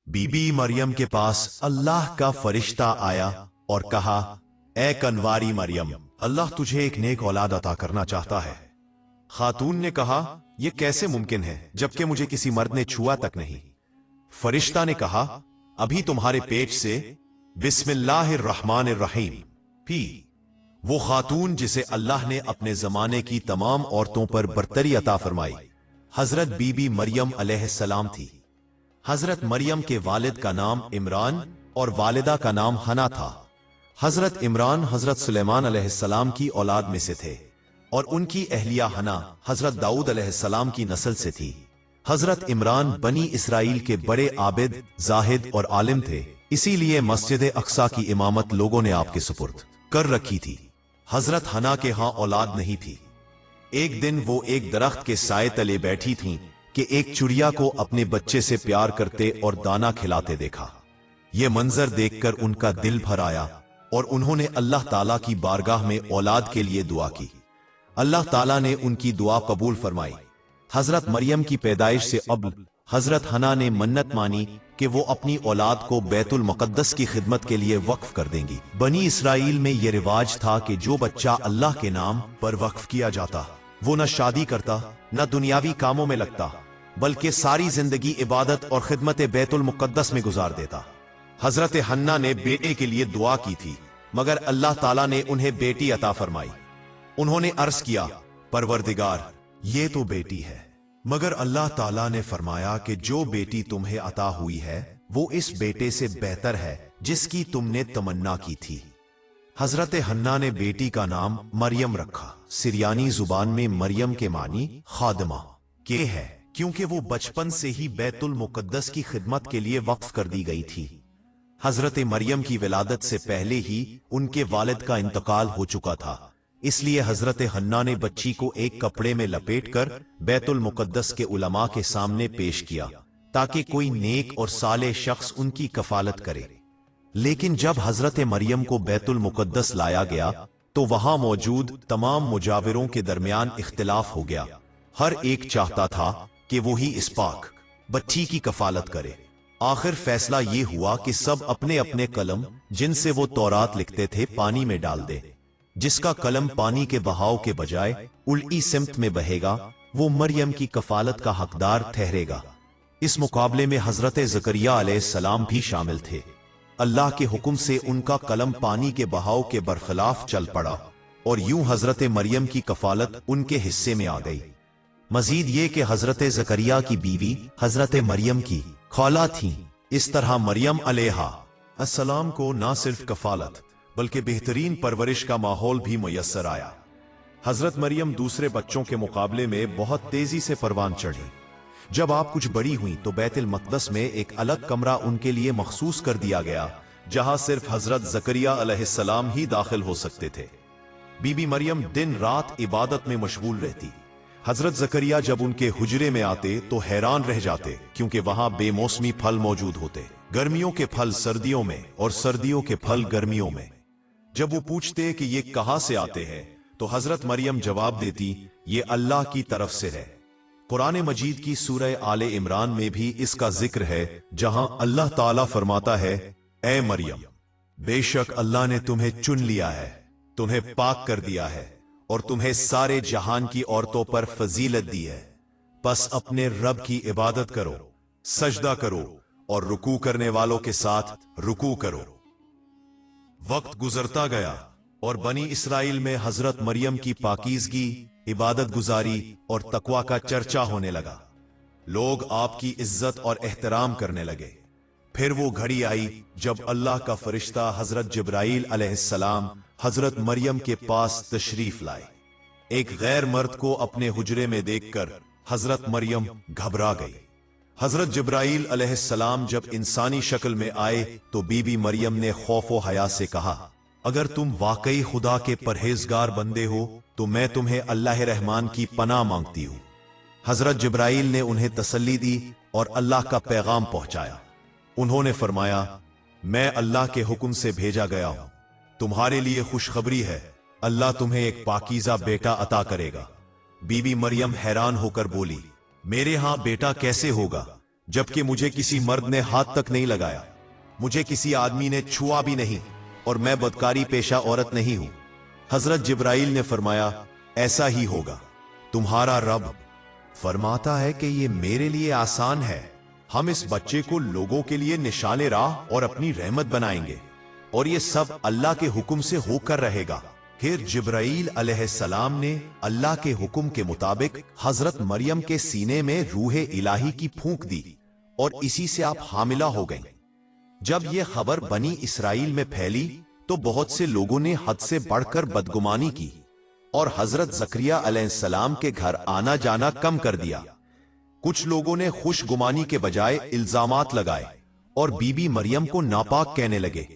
बीबी मरियम के पास अल्लाह का फरिश्ता आया और कहा, ए कनवारी मरियम, अल्लाह तुझे एक नेक औलाद अता करना चाहता है। खातून ने कहा, यह कैसे मुमकिन है जबकि मुझे किसी मर्द ने छुआ तक नहीं। फरिश्ता ने कहा, अभी तुम्हारे पेट से बिस्मिल्लाहिर्रहमानिर्रहीम भी। वो खातून जिसे अल्लाह ने अपने जमाने की तमाम औरतों पर बरतरी अता फरमाई, हजरत बीबी मरियम अलैहिस्सलाम थी। हजरत मरियम के वालिद का नाम इमरान और वालिदा का नाम हना था। हजरत इमरान हजरत सुलेमान अलैहिस्सलाम की औलाद में से थे और उनकी अहलिया हना हजरत दाऊद अलैहिस्सलाम की नस्ल से थी। हजरत इमरान बनी इसराइल के बड़े आबिद, जाहिद और आलिम थे, इसीलिए मस्जिद अक्सा की इमामत लोगों ने आपके सुपुर्द कर रखी थी। हजरत हना के हां औलाद नहीं थी। एक दिन वो एक दरख्त के साए तले बैठी थीं कि एक चिड़िया को अपने बच्चे से प्यार करते और दाना खिलाते देखा। यह मंजर देखकर उनका दिल भर आया और उन्होंने अल्लाह ताला की बारगाह में औलाद के लिए दुआ की। अल्लाह ताला ने उनकी दुआ कबूल फरमाई। हजरत मरियम की पैदाइश से अब हजरत हना ने मन्नत मानी कि वो अपनी औलाद को बैतुल मुकद्दस की खिदमत के लिए वक्फ कर देंगी। बनी इसराइल में यह रिवाज था कि जो बच्चा अल्लाह के नाम पर वक्फ किया जाता, वो न शादी करता न दुनियावी कामों में लगता, बल्कि सारी जिंदगी इबादत और खिदमत बैतुल मुकद्दस में गुजार देता। हजरत हन्ना ने बेटे के लिए दुआ की थी, मगर अल्लाह ताला ने उन्हें बेटी अता फरमाई। उन्होंने अर्ज किया, परवरदिगार, ये तो बेटी है, मगर अल्लाह ताला ने फरमाया कि जो बेटी तुम्हें अता हुई है वो इस बेटे से बेहतर है जिसकी तुमने तमन्ना की थी। हजरत हन्ना ने बेटी का नाम मरियम रखा। सिरियानी जुबान में मरियम के मानी खादमा के है, क्योंकि वो बचपन से ही बैतुल मुकद्दस की खिदमत के लिए वक्फ कर दी गई थी। हजरत मरियम की विलादत से पहले ही उनके वालिद का इंतकाल हो चुका था, इसलिए हजरत हन्ना ने बच्ची को एक कपड़े में लपेटकर बैतुल मुकद्दस के उलमा के सामने पेश किया ताकि कोई नेक और साले शख्स उनकी कफालत करे। लेकिन जब हजरत मरियम को बैतुल मुकद्दस लाया गया तो वहां मौजूद तमाम मुजाविरों के दरमियान इख्तिलाफ हो गया। हर एक चाहता था कि वो ही इस पाक बच्ची की कफालत करे। आखिर फैसला ये हुआ कि सब अपने अपने कलम, जिनसे वो तौरात लिखते थे, पानी में डाल दे। जिसका कलम पानी के बहाव के बजाय उल्टी सिमत में बहेगा, वो मरियम की कफालत का हकदार ठहरेगा। इस मुकाबले में हजरत जकरिया अलैहिस्सलाम भी शामिल थे। अल्लाह के हुक्म से उनका कलम पानी के बहाव के बरखिलाफ चल पड़ा और यूं हजरत मरियम की कफालत उनके हिस्से में आ गई। मजीद ये कि हजरत जकरिया की बीवी हजरत मरियम की खौला थी। इस तरह मरियम अलैहा अस्सलाम को न सिर्फ कफालत बल्कि बेहतरीन परवरिश का माहौल भी मुयस्सर आया। हजरत मरियम दूसरे बच्चों के मुकाबले में बहुत तेजी से परवान चढ़ी। जब आप कुछ बड़ी हुई तो बैतुल मक़दस में एक अलग कमरा उनके लिए मखसूस कर दिया गया, जहां सिर्फ हजरत जकरिया अलैहिस्सलाम ही दाखिल हो सकते थे। बीबी मरियम दिन रात इबादत में मशगूल रहती। हजरत जकरिया जब उनके हुजरे में आते तो हैरान रह जाते, क्योंकि वहां बेमौसमी फल मौजूद होते, गर्मियों के फल सर्दियों में और सर्दियों के फल गर्मियों में। जब वो पूछते कि ये कहां से आते हैं तो हजरत मरियम जवाब देती, ये अल्लाह की तरफ से है। कुरान मजीद की सूरह आले इमरान में भी इसका जिक्र है, जहां अल्लाह ताला फरमाता है, ए मरियम, बेशक अल्लाह ने तुम्हें चुन लिया है, तुम्हें पाक कर दिया है और तुम्हें सारे जहान की औरतों पर फजीलत दी है। बस अपने रब की इबादत करो, सजदा करो और रुकू करने वालों के साथ रुकू करो। वक्त गुजरता गया और बनी इसराइल में हजरत मरियम की पाकीज़गी, इबादत गुजारी और तकवा का चर्चा होने लगा। लोग आपकी इज्जत और एहतराम करने लगे। फिर वो घड़ी आई जब अल्लाह का फरिश्ता हजरत जिब्राईल अलैहिस्सलाम हजरत मरियम के पास तशरीफ लाए। एक गैर मर्द को अपने हुजरे में देखकर हजरत मरियम घबरा गई। हजरत जिब्राईल अलैहिस्सलाम जब इंसानी शक्ल में आए तो बीबी मरियम ने खौफ व हया से कहा, अगर तुम वाकई खुदा के परहेजगार बंदे हो तो मैं तुम्हें अल्लाह रहमान की पनाह मांगती हूं। हजरत जिब्राईल ने उन्हें तसल्ली दी और अल्लाह का पैगाम पहुंचाया। उन्होंने फरमाया, मैं अल्लाह के हुक्म से भेजा गया हूं, तुम्हारे लिए खुशखबरी है, अल्लाह तुम्हें एक पाकीज़ा बेटा अता करेगा। बीबी मरियम हैरान होकर बोली, मेरे यहां बेटा कैसे होगा जबकि मुझे किसी मर्द ने हाथ तक नहीं लगाया, मुझे किसी आदमी ने छुआ भी नहीं, और मैं बदकारी पेशा औरत नहीं हूं। हजरत जिब्राइल ने फरमाया, ऐसा ही होगा। तुम्हारा रब फरमाता है कि ये मेरे लिए आसान है, हम इस बच्चे को लोगों के लिए निशाने राह और अपनी रहमत बनाएंगे, और ये सब अल्लाह के हुक्म से होकर रहेगा। फिर जिब्राइल अलैहिस्सलाम ने अल्लाह के हुक्म के मुताबिक हजरत मरियम के सीने में रूह इलाही की फूंक दी, और इसी से आप हामिला हो गईं। जब यह खबर बनी इसराइल में फैली तो बहुत से लोगों ने हद से बढ़कर बदगुमानी की और हजरत जकरिया अलैहिस्सलाम के घर आना जाना कम कर दिया। कुछ लोगों ने खुशगुमानी के बजाय इल्जामात लगाए और बीबी मरियम को नापाक कहने लगे।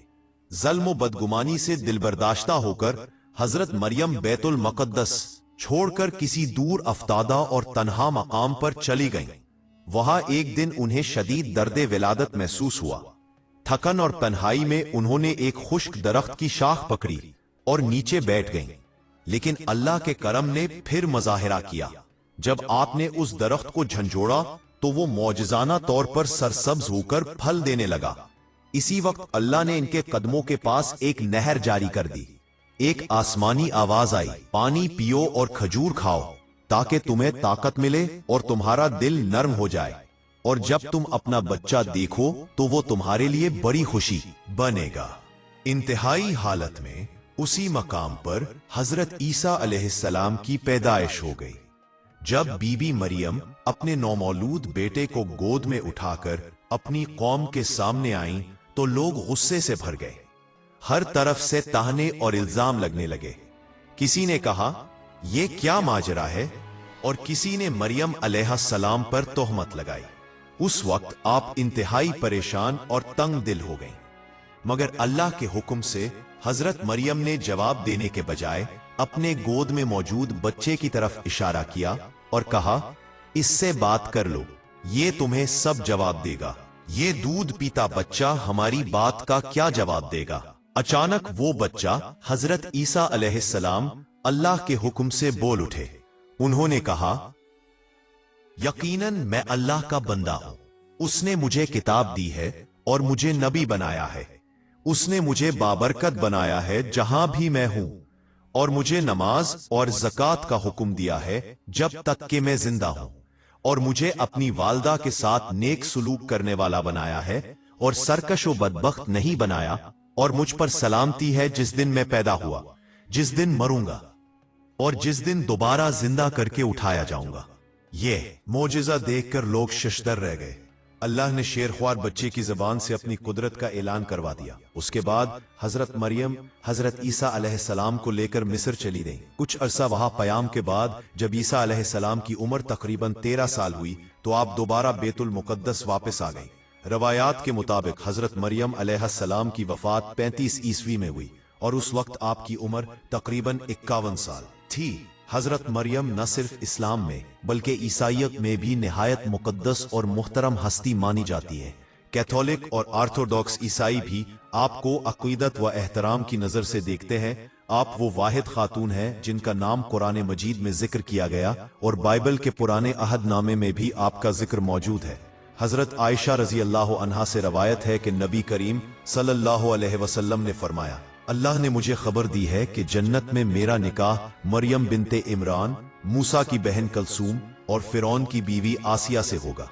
ज़ल्म व बदगुमानी से दिलबर्दाश्ता होकर हजरत मरियम बैतुल मुक़द्दस छोड़कर किसी दूर अफ्तादा और तन्हा मकाम पर चली गईं। वहां एक दिन उन्हें शदीद दर्द विलादत महसूस हुआ। थकन और तन्हाई में उन्होंने एक खुश्क दरख्त की शाख पकड़ी और नीचे बैठ गईं। लेकिन अल्लाह के करम ने फिर मज़ाहिरा किया। जब आपने उस दरख्त को झंझोड़ा तो वो मौजज़ाना तौर पर सरसब्ज होकर फल देने लगा। इसी वक्त अल्लाह ने इनके कदमों के पास एक नहर जारी कर दी। एक आसमानी आवाज आई, पानी पियो और खजूर खाओ ताकि तुम्हें ताकत मिले और तुम्हारा दिल नर्म हो जाए, और जब तुम अपना बच्चा देखो तो वो तुम्हारे लिए बड़ी खुशी बनेगा। इंतहाई हालत में उसी मकाम पर हजरत ईसा अलैहिस्सलाम की पैदाइश हो गई। जब बीबी मरियम अपने नौमौलूद बेटे को गोद में उठाकर अपनी कौम के सामने आईं तो लोग गुस्से से भर गए। हर तरफ से ताहने और इल्जाम लगने लगे। किसी ने कहा, यह क्या माजरा है, और किसी ने मरियम अलैहिस्सलाम पर तोहमत लगाई। उस वक्त आप इंतहाई परेशान और तंग दिल हो गईं। मगर अल्लाह के हुक्म से हजरत मरियम ने जवाब देने के बजाय अपने गोद में मौजूद बच्चे की तरफ इशारा किया और कहा, इससे बात कर लो, ये तुम्हें सब जवाब देगा। ये दूध पीता बच्चा हमारी बात का क्या जवाब देगा। अचानक वो बच्चा हजरत ईसा अलैहिस्सलाम अल्लाह के हुक्म से बोल उठे। उन्होंने कहा, यकीनन मैं अल्लाह का बंदा हूं। उसने मुझे किताब दी है और मुझे नबी बनाया है। उसने मुझे बाबरकत बनाया है जहां भी मैं हूं, और मुझे नमाज और ज़कात का हुक्म दिया है जब तक कि मैं जिंदा हूं, और मुझे अपनी वालदा के साथ नेक सुलूक करने वाला बनाया है और सरकश व बदबख्त नहीं बनाया, और मुझ पर सलामती है जिस दिन मैं पैदा हुआ, जिस दिन मरूंगा, और जिस दिन दोबारा जिंदा करके उठाया जाऊंगा। ये मोजिजा देखकर लोग शशदर रह गए। अल्लाह ने शेरख्वार बच्चे की जबान से अपनी कुदरत का ऐलान करवा दिया। उसके बाद हजरत मरियम हजरत ईसा अलैहिस्सलाम को लेकर मिस्र चली गईं। कुछ अरसा वहां पयाम के बाद जब ईसा अलैहिस्सलाम की उम्र तकरीबन 13 साल हुई तो आप दोबारा बैतुल मुक़द्दस वापस आ गईं। रवायात के मुताबिक हजरत मरियम अलैहिस्सलाम की वफात 35 ईस्वी में हुई और उस वक्त आपकी उम्र तकरीबन 51 साल थी। हजरत मरियम न सिर्फ इस्लाम में बल्कि ईसाइयत में भी निहायत मुकद्दस और मुहतरम हस्ती मानी जाती है। कैथोलिक और ऑर्थोडॉक्स ईसाई भी आपको अक़ीदत व एहतराम की नजर से देखते हैं। आप वो वाहिद खातून हैं जिनका नाम कुरान मजीद में जिक्र किया गया और बाइबल के पुराने अहदनामे में भी आपका जिक्र मौजूद है। हजरत आयशा रजी अल्लाह अन्हा से रवायत है कि नबी करीम सल्लल्लाहु अलैहि वसल्लम ने फरमाया, अल्लाह ने मुझे खबर दी है कि जन्नत में मेरा निकाह मरियम बिनते इमरान, मूसा की बहन कलसूम और फिरौन की बीवी आसिया से होगा।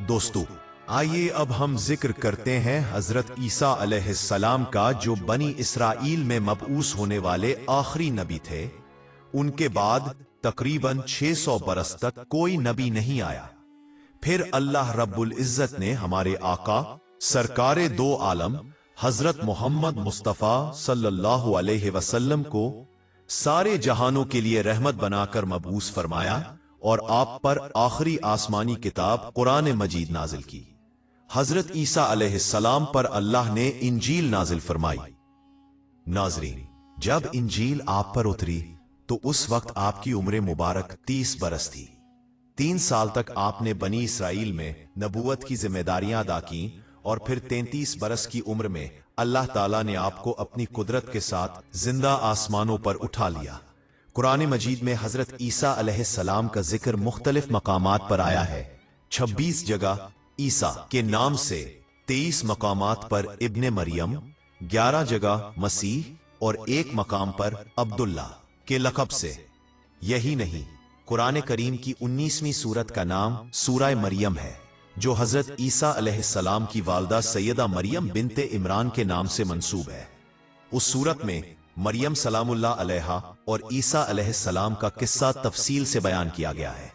दोस्तों, आइए अब हम जिक्र करते हैं हजरत ईसा अलैहिस्सलाम का, जो बनी इसराइल में मबऊस होने वाले आखिरी नबी थे। उनके बाद तकरीबन 600 बरस तक कोई नबी नहीं आया। फिर अल्लाह रब्बुल इज्जत ने हमारे आका सरकारे दो आलम हजरत मोहम्मद मुस्तफ़ा सल्लल्लाहु अलैहि वसल्लम को सारे जहानों के लिए रहमत बनाकर मबूस फरमाया और आप पर आखिरी आसमानी किताब कुरान मजीद नाजिल की। हजरत ईसा अलैहिस्सलाम पर अल्लाह ने इंजील नाजिल फरमाई। नाज़रीन, जब इंजील आप पर उतरी तो उस वक्त आपकी उम्र मुबारक 30 बरस थी। 3 साल तक आपने बनी इसराइल में नबूवत की जिम्मेदारियां अदा की और फिर 33 बरस की उम्र में अल्लाह ताला ने आपको अपनी कुदरत के साथ जिंदा आसमानों पर उठा लिया। कुरान मजीद में हजरत ईसा अलैहिस्सलाम का जिक्र मुख्तलिफ मकामात पर आया है। 26 जगह ईसा के नाम से 23 मकामात पर इब्ने मरियम, 11 जगह मसीह और एक मकाम पर अब्दुल्ला के लक़ब से। यही नहीं, कुरान करीम की 19वीं सूरत का नाम सूरह मरियम है, जो हजरत ईसा अलैहिस्सलाम की वालदा सैयदा मरियम बिनते इमरान के नाम से मंसूब है। उस सूरत में मरियम सलामुल्लाह अलैहा और ईसा अलैहिस्सलाम का किस्सा तफसील से बयान किया गया है।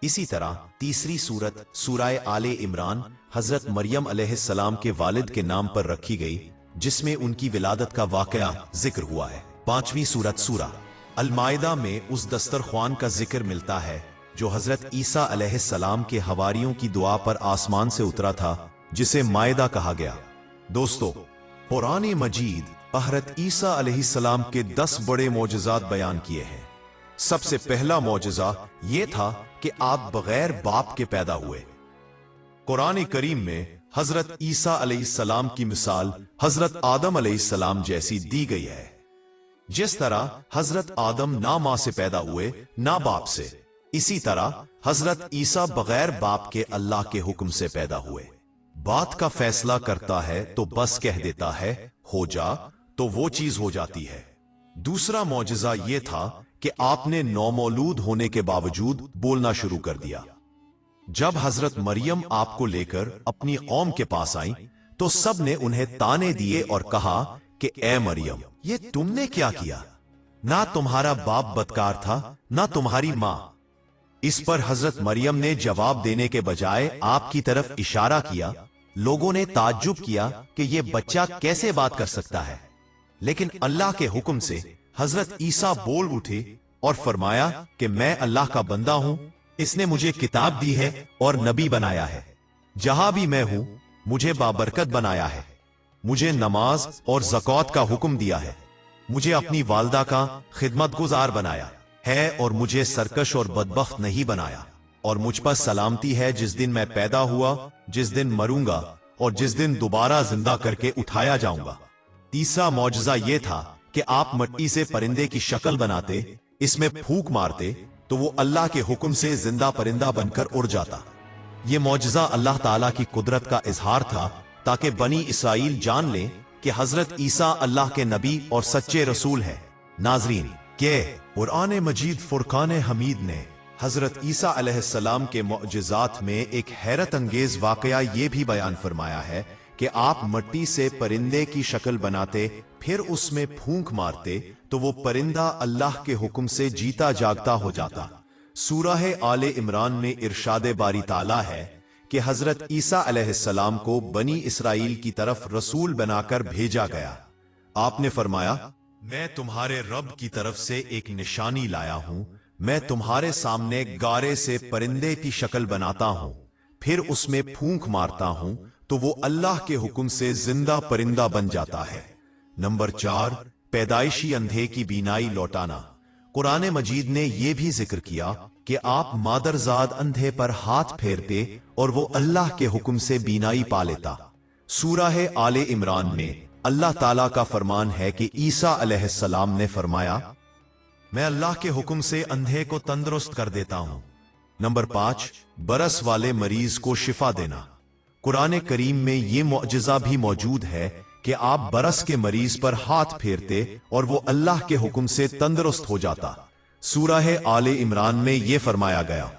इसी तरह तीसरी सूरत सूरह आले इमरान हजरत मरियम अलैहिस्सलाम के वालिद के नाम पर रखी गई, जिसमें उनकी विलादत का वाकया जिक्र हुआ है। पांचवी सूरत सूरह अल माइदा में उस दस्तरख्वान का जिक्र मिलता है जो हजरत ईसा अलैहिस्सलाम के हवारियों की दुआ पर आसमान से उतरा था, जिसे माइदा कहा गया। दोस्तों, कुरान मजीद हजरत ईसा अलैहिस्सलाम के 10 बड़े मौजज़ात बयान किए हैं। सबसे पहला मौजज़ा यह था कि आप बगैर बाप के पैदा हुए। कुरान करीम में हजरत ईसा अलैहिस्सलाम की मिसाल हजरत आदम अलैहिस्सलाम जैसी दी गई है। जिस तरह हजरत आदम ना मां से पैदा हुए ना बाप से, इसी तरह हजरत ईसा बगैर बाप के अल्लाह के हुक्म से पैदा हुए। बात का फैसला करता है तो बस कह देता है हो जा, तो वो चीज हो जाती है। दूसरा मौजज़ा यह था कि आपने नौमौलूद होने के बावजूद बोलना शुरू कर दिया। जब हजरत मरियम आपको लेकर अपनी कौम के पास आई तो सब ने उन्हें ताने दिए और कहा कि ए मरियम, ये तुमने क्या किया? ना तुम्हारा बाप बदकार था ना तुम्हारी मां। इस पर हजरत मरियम ने जवाब देने के बजाय आपकी तरफ इशारा किया। लोगों ने ताज्जुब किया कि यह बच्चा कैसे बात कर सकता है, लेकिन अल्लाह के हुक्म से हजरत ईसा बोल उठे और फरमाया कि मैं अल्लाह का बंदा हूं, इसने मुझे किताब दी है और नबी बनाया है। जहां भी मैं हूं मुझे बाबरकत बनाया है, मुझे नमाज और ज़कात का हुक्म दिया है, मुझे अपनी वालदा का खिदमतगुजार बनाया है और मुझे सरकश और बदबख्त नहीं बनाया। और मुझ पर सलामती है जिस दिन मैं पैदा हुआ, जिस दिन मरूंगा और जिस दिन दोबारा जिंदा करके उठाया जाऊंगा। तीसरा मौजज़ा यह था कि आप मिट्टी से परिंदे की शक्ल बनाते, इसमें फूंक मारते तो वो अल्लाह के हुक्म से जिंदा परिंदा बनकर उड़ जाता। यह मौजज़ा अल्लाह ताला की कुदरत का इजहार था, ताकि बनी इसराइल जान लें कि हजरत ईसा अल्लाह के नबी और सच्चे रसूल हैं। नाजरीन, के कुरान मजीद फुरकान हमीद ने हजरत ईसा अलैहिस्सलाम के मौजज़ात में एक हैरत अंगेज वाकया ये भी बयान फरमाया है कि आप मिट्टी से परिंदे की शक्ल बनाते, फिर उसमें फूंक मारते तो वो परिंदा अल्लाह के हुक्म से जीता जागता हो जाता। सूरह आले इमरान में इरशाद बारी ताला है कि हजरत ईसा अलैहिस्सलाम को बनी इसराइल की तरफ रसूल बनाकर भेजा गया। आपने फरमाया, मैं तुम्हारे रब की तरफ से एक निशानी लाया हूं, मैं तुम्हारे सामने गारे से परिंदे की शक्ल बनाता हूं, फिर उसमें फूंक मारता हूं तो वो अल्लाह के हुक्म से जिंदा परिंदा बन जाता है। नंबर 4, पैदाइशी अंधे की बीनाई लौटाना। कुरान मजीद ने यह भी जिक्र किया कि आप मादरजाद अंधे पर हाथ फेरते और वो अल्लाह के हुक्म से बीनाई पा लेता। सूरह आले इमरान में अल्लाह ताला का फरमान है कि ईसा अलैहिस्सलाम ने फरमाया, मैं अल्लाह के हुक्म से अंधे को तंदुरुस्त कर देता हूं। नंबर 5, बरस वाले मरीज को शिफा देना। कुरान करीम में यह मौजज़ा भी मौजूद है कि आप बरस के मरीज पर हाथ फेरते और वो अल्लाह के हुक्म से तंदुरुस्त हो जाता। सूरह आले इमरान में यह फरमाया गया,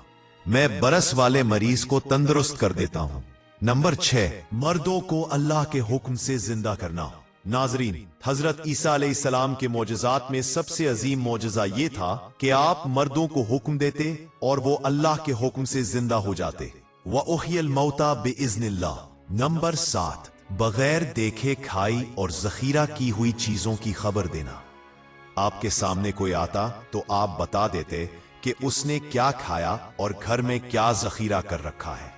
मैं बरस वाले मरीज को तंदुरुस्त कर देता हूं। नंबर 6, मर्दों को अल्लाह के हुक्म से जिंदा करना। नाजरीन, हजरत ईसा अलैहिस्सलाम के मौजज़ात में सबसे अजीम मौजज़ा यह था कि आप मर्दों को हुक्म देते और वो अल्लाह के हुक्म से जिंदा हो जाते। व उहियल मौता बिइज़्निल्लाह। नंबर 7, बगैर देखे खाई और जखीरा की हुई चीजों की खबर देना। आपके सामने कोई आता तो आप बता देते कि उसने क्या खाया और घर में क्या जखीरा कर रखा है।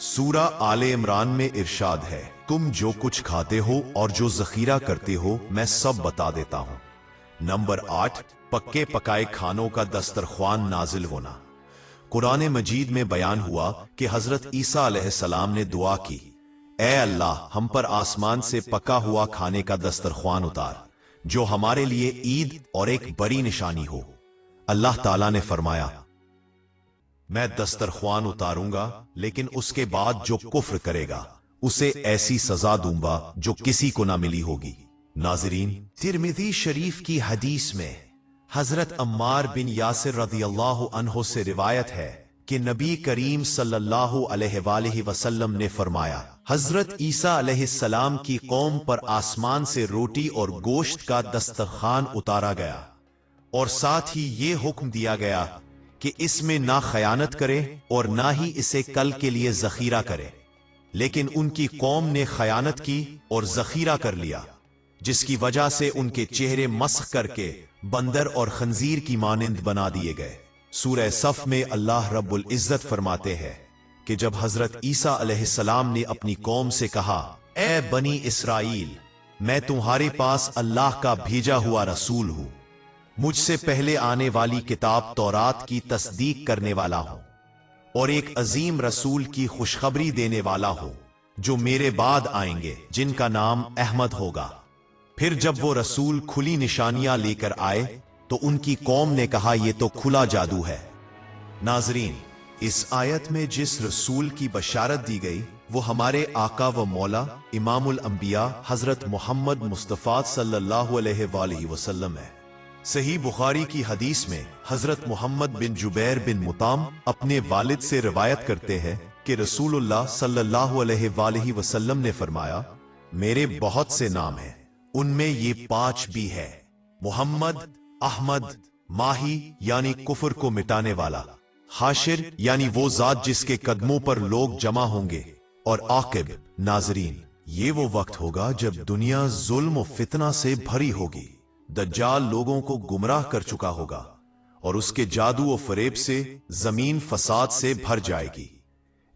सूरह आले इमरान में इरशाद है, तुम जो कुछ खाते हो और जो जखीरा करते हो मैं सब बता देता हूं। नंबर 8, पक्के पकाए खानों का दस्तरख्वान नाजिल होना। कुरान मजीद में बयान हुआ कि हजरत ईसा अलैहिस्सलाम ने दुआ की, ऐ अल्लाह, हम पर आसमान से पका हुआ खाने का दस्तरख्वान उतार जो हमारे लिए ईद और एक बड़ी निशानी हो। अल्लाह ताला ने फरमाया, मैं दस्तरख्वान उतारूंगा, लेकिन उसके बाद जो कुफ्र करेगा उसे ऐसी सजा दूंगा जो किसी को ना मिली होगी। नाज़रीन, तिरमिज़ी शरीफ की हदीस में हजरत अम्मार बिन यासिर रज़ियल्लाहु अन्हु से रिवायत है कि नबी करीम सल्लल्लाहु अलैहि वसल्लम ने फरमाया, हजरत ईसा अलैहिस्सलाम की कौम पर आसमान से रोटी और गोश्त का दस्तरखान उतारा गया और साथ ही ये हुक्म दिया गया कि इसमें ना खयानत करे और ना ही इसे कल के लिए जखीरा करे। लेकिन उनकी कौम ने खयानत की और जखीरा कर लिया, जिसकी वजह से उनके चेहरे मस्ख करके बंदर और खंजीर की मानिंद बना दिए गए। सूरह सफ में अल्लाह रब्बुल इज्जत फरमाते हैं कि जब हजरत ईसा अलैहिस्सलाम ने अपनी कौम से कहा, ए बनी इसराइल, मैं तुम्हारे पास अल्लाह का भेजा हुआ रसूल हूं, मुझसे पहले आने वाली किताब तौरात की तस्दीक करने वाला हूं और एक अजीम रसूल की खुशखबरी देने वाला हूं जो मेरे बाद आएंगे, जिनका नाम अहमद होगा। फिर जब वो रसूल खुली निशानियां लेकर आए तो उनकी कौम ने कहा, यह तो खुला जादू है। नाजरीन, इस आयत में जिस रसूल की बशारत दी गई वो हमारे आका व मौला इमामुल अंबिया हजरत मोहम्मद मुस्तफ़ा सल्लल्लाहु अलैहि वसल्लम है। सही बुखारी की हदीस में हजरत मोहम्मद बिन जुबैर बिन मुताम अपने वालिद से रिवायत करते हैं कि रसूलुल्लाह सल्लल्लाहु अलैहि वसल्लम ने फरमाया, मेरे बहुत से नाम हैं, उनमें ये 5 भी है: मोहम्मद, अहमद, माही यानी कुफर को मिटाने वाला, हाशिर यानी वो जात जिसके कदमों पर लोग जमा होंगे, और आकिब। नाजरीन, ये वो वक्त होगा जब दुनिया जुल्म और फितना से भरी होगी। दज्जाल लोगों को गुमराह कर चुका होगा और उसके जादू और फरेब से जमीन फसाद से भर जाएगी।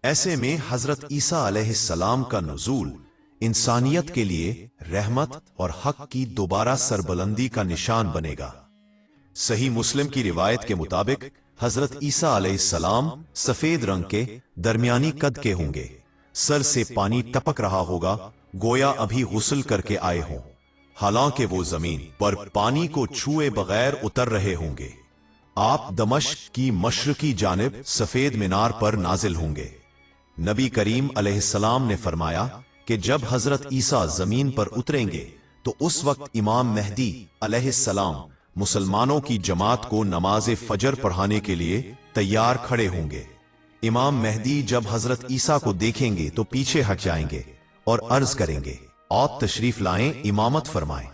ऐसे में हजरत ईसा अलैहिस्सलाम का नुज़ूल इंसानियत के लिए रहमत और हक की दोबारा सरबलंदी का निशान बनेगा। सही मुस्लिम की रिवायत के मुताबिक हजरत ईसा अलैहिस्सलाम सफेद रंग के दरमियानी कद के होंगे, सर से पानी टपक रहा होगा, गोया अभी गुस्ल करके आए हों। हालांकि वो जमीन पर पानी को छुए बगैर उतर रहे होंगे। आप दमश्क की मशरकी जानिब सफेद मीनार पर नाजिल होंगे। नबी करीम अलैहिस्सलाम ने फरमाया कि जब हजरत ईसा जमीन पर उतरेंगे तो उस वक्त इमाम मेहदी अलैहिस्सलाम मुसलमानों की जमात को नमाज फजर पढ़ाने के लिए तैयार खड़े होंगे। इमाम मेहदी जब हजरत ईसा को देखेंगे तो पीछे हट जाएंगे और अर्ज करेंगे, आप तशरीफ लाएं, इमामत फरमाएं।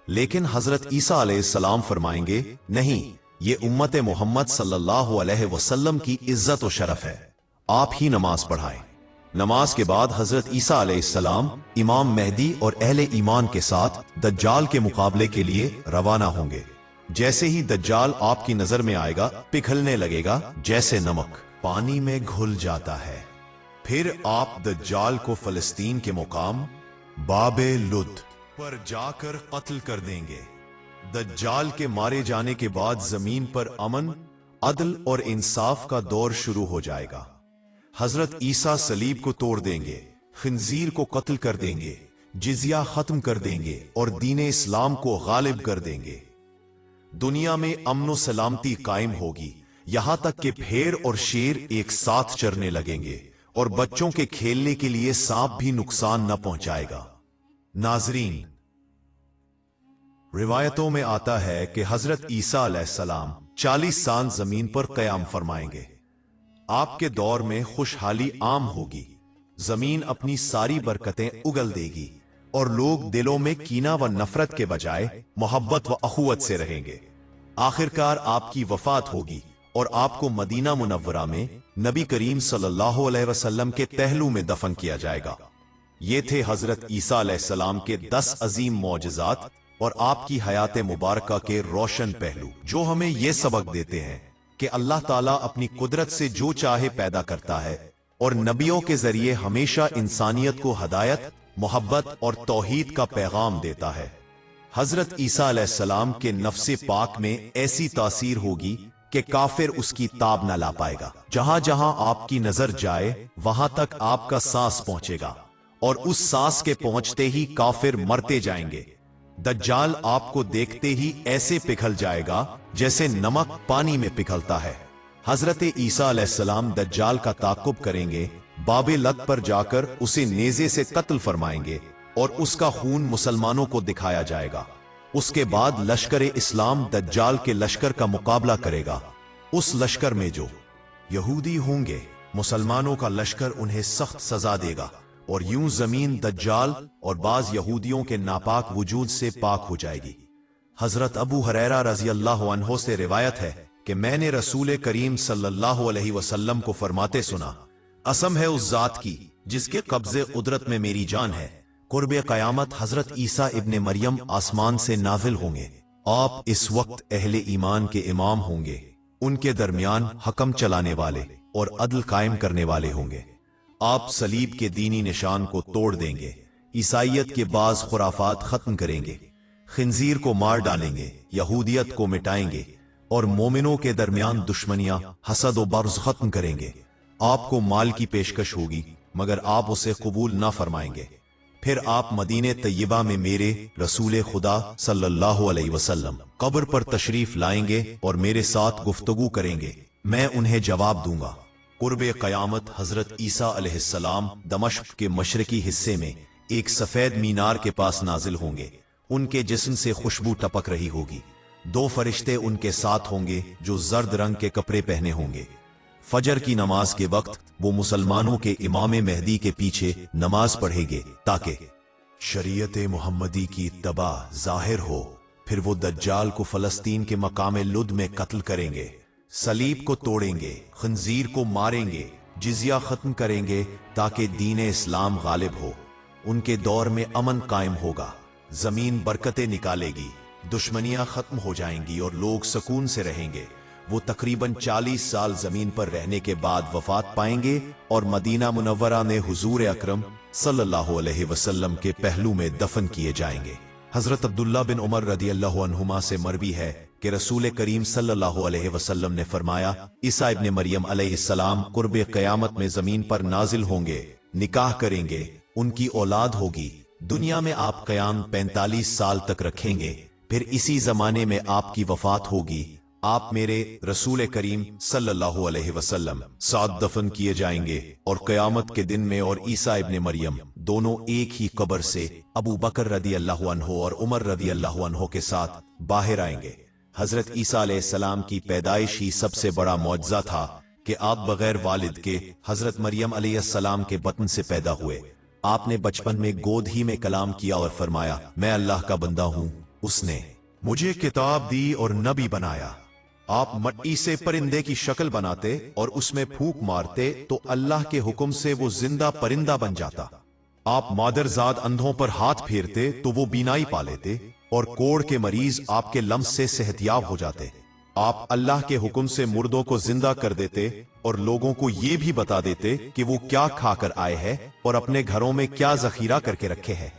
लेकिन हजरत ईसा अलैहिस्सलाम फरमाएंगे, नहीं, ये उम्मत मोहम्मद सल्लल्लाहु अलैहि वसल्लम की इज्जत और शरफ है, आप ही नमाज पढ़ाएं। नमाज के बाद हजरत ईसा अलैहिस्सलाम इमाम मेहदी और अहले ईमान के साथ दज्जाल के मुकाबले के लिए रवाना होंगे। जैसे ही दज्जाल आपकी नजर में आएगा, पिघलने लगेगा जैसे नमक पानी में घुल जाता है। फिर आप दज्जाल को फलस्तीन के मुकाम बाबे लुद पर जाकर कत्ल कर देंगे। दज्जाल के मारे जाने के बाद जमीन पर अमन, अदल और इंसाफ का दौर शुरू हो जाएगा। हजरत ईसा सलीब को तोड़ देंगे, खिंजीर को कत्ल कर देंगे, जिजिया खत्म कर देंगे और दीन इस्लाम को गालिब कर देंगे। दुनिया में अमन सलामती कायम होगी, यहां तक कि भेड़ और शेर एक साथ चरने लगेंगे और बच्चों के खेलने के लिए सांप भी नुकसान न पहुंचाएगा। नाजरीन, रिवायतों में आता है कि हजरत ईसा अलैहिस्सलाम 40 साल जमीन पर कयाम फरमाएंगे। आपके दौर में खुशहाली आम होगी, जमीन अपनी सारी बरकतें उगल देगी और लोग दिलों में कीना व नफरत के बजाय मोहब्बत व अखुवत से रहेंगे। आखिरकार आपकी वफात होगी और आपको मदीना मुनव्वरा में नबी करीम सल्लल्लाहु अलैहि वसल्लम के तहलू में दफन किया जाएगा। ये थे हजरत ईसा अलैहिस्सलाम के 10 अजीम मौजज़ात और आपकी हयात मुबारका के रोशन पहलू, जो हमें यह सबक देते हैं कि अल्लाह ताला अपनी कुदरत से जो चाहे पैदा करता है और नबियों के जरिए हमेशा इंसानियत को हदायत, मोहब्बत और तौहीद का पैगाम देता है। हजरत ईसा अलैहिस्सलाम के नफ्से पाक में ऐसी तासीर होगी कि काफिर उसकी ताब न ला पाएगा। जहां जहां आपकी नजर जाए वहां तक आपका सांस पहुंचेगा और उस सांस के पहुंचते ही काफिर मरते जाएंगे। दज्जाल आपको देखते ही ऐसे पिघल जाएगा जैसे नमक पानी में पिघलता है। हजरत ईसा अलैहिस्सलाम दज्जाल का ताक़ुब करेंगे, बाबे लत पर जाकर उसे नेज़े से कत्ल फरमाएंगे और उसका खून मुसलमानों को दिखाया जाएगा। उसके बाद लश्कर इस्लाम दज्जाल के लश्कर का मुकाबला करेगा। उस लश्कर में जो यहूदी होंगे, मुसलमानों का लश्कर उन्हें सख्त सजा देगा और यूं जमीन दज्जाल और बाज यहूदियों के नापाक वजूद से पाक हो जाएगी। हजरत अबू हुरैरा रज़ी अल्लाह अन्हो से रिवायत है कि मैंने रसूल करीम सल्लल्लाहु अलैहि वसल्लम को फरमाते सुना, कसम है उस जात की जिसके कब्जे कुदरत में मेरी जान है, कुर्बे कयामत हजरत ईसा इब्ने मरियम आसमान से नाजिल होंगे। आप इस वक्त अहले ईमान के इमाम होंगे, उनके दरमियान हकम चलाने वाले और अदल कायम करने वाले होंगे। आप सलीब के दीनी निशान को तोड़ देंगे, ईसाइयत के बाज खुराफात खत्म करेंगे, खिंजीर को मार डालेंगे, यहूदियत को मिटाएंगे और मोमिनों के दरमियान दुश्मनियां, हसद और बर्ज खत्म करेंगे। आपको माल की पेशकश होगी मगर आप उसे कबूल ना फरमाएंगे। फिर आप मदीने तैयबा में मेरे रसूल खुदा सल्लल्लाहु अलैहि वसल्लम कब्र पर तशरीफ लाएंगे और मेरे साथ गुफ्तगू करेंगे, मैं उन्हें जवाब दूंगा। कुर्बे कयामत हजरत ईसा अलैहिस्सलाम दमश्क के मशरकी हिस्से में एक सफेद मीनार के पास नाजिल होंगे। उनके जिस्म से खुशबू टपक रही होगी। दो फरिश्ते उनके साथ होंगे जो जर्द रंग के कपड़े पहने होंगे। फजर की नमाज के वक्त वो मुसलमानों के इमाम मेहदी के पीछे नमाज पढ़ेंगे ताकि शरीयत मुहम्मदी की इत्तबा जाहिर हो। फिर वो दज्जाल को फलस्तीन के मकाम लुद में कत्ल करेंगे, सलीब को तोड़ेंगे, खंजीर को मारेंगे, जिजिया खत्म करेंगे ताकि दीन इस्लाम गालिब हो। उनके दौर में अमन कायम होगा, जमीन बरकतें निकालेगी, दुश्मनियां खत्म हो जाएंगी और लोग सुकून से रहेंगे। वो तकरीबन 40 साल जमीन पर रहने के बाद वफात पाएंगे और मदीना मुनव्वरा में हुजूर अकरम सल्लल्लाहु अलैहि वसल्लम के पहलू में दफन किए जाएंगे। हजरत अब्दुल्ला बिन उमर रदियल्लाहु अन्हुमा से मरवी है कि रसूल करीम सल्लल्लाहु अलैहि वसल्लम ने फरमाया, ईसा इब्ने मरियम अलैहिस्सलाम कुर्बे कयामत में जमीन पर नाजिल होंगे, निकाह करेंगे, उनकी औलाद होगी। दुनिया में आप कयाम 45 साल तक रखेंगे, फिर इसी जमाने में आपकी वफात होगी। आप मेरे रसूल करीम सल्लल्लाहु अलैहि वसल्लम साथ दफन किए जाएंगे और कयामत के दिन में और ईसा इब्ने मरियम दोनों एक ही कब्र से अबू बकर रदियल्लाहु अन्हु और उमर रदियल्लाहु अन्हु के साथ बाहर आएंगे। हजरत ईसा अलैहिस्सलाम की पैदाइश ही सबसे बड़ा मौजज़ा था कि आप बगैर वालिद के हजरत मरियम अलैहिस्सलाम के बतन से पैदा हुए। आपने बचपन में गोद ही में कलाम किया और फरमाया, मैं अल्लाह का बंदा हूं, उसने मुझे किताब दी और नबी बनाया। आप मट्टी से परिंदे की शक्ल बनाते और उसमें फूंक मारते तो अल्लाह के हुक्म से वो जिंदा परिंदा बन जाता। आप मादरजाद अंधों पर हाथ फेरते तो वो बीनाई पा लेते और कोढ़ के मरीज आपके लम्स से सेहतयाब हो जाते। आप अल्लाह के हुक्म से मुर्दों को जिंदा कर देते और लोगों को ये भी बता देते कि वो क्या खाकर आए हैं और अपने घरों में क्या जखीरा करके रखे हैं।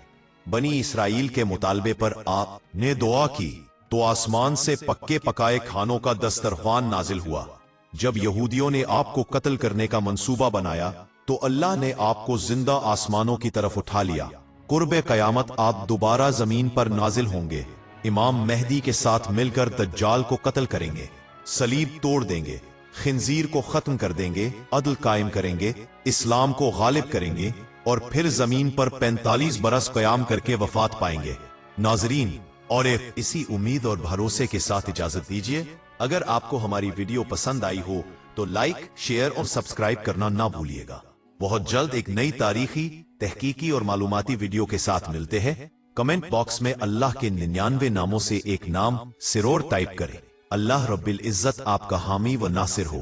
बनी इसराइल के मुतालबे पर आपने दुआ की तो आसमान से पक्के पकाए खानों का दस्तरख्वान नाजिल हुआ। जब यहूदियों ने आपको कत्ल करने का मंसूबा बनाया तो अल्लाह ने आपको जिंदा आसमानों की तरफ उठा लिया। कुर्बे कयामत आप दोबारा जमीन पर नाजिल होंगे, इमाम मेहदी के साथ मिलकर दज्जाल को कत्ल करेंगे, सलीब तोड़ देंगे, खिंजीर को खत्म कर देंगे, अदल कायम करेंगे, इस्लाम को गालिब करेंगे और फिर जमीन पर 45 बरस कयाम करके वफात पाएंगे। नाजरीन, और एक इसी उम्मीद और भरोसे के साथ इजाजत दीजिए। अगर आपको हमारी वीडियो पसंद आई हो तो लाइक, शेयर और सब्सक्राइब करना ना भूलिएगा। बहुत जल्द एक नई तारीखी, तहकीकी और मालूमाती वीडियो के साथ मिलते हैं। कमेंट बॉक्स में अल्लाह के 99 नामों से एक नाम सिरोर टाइप करें। अल्लाह रब्बिल इज्जत आपका हामी व नासिर हो।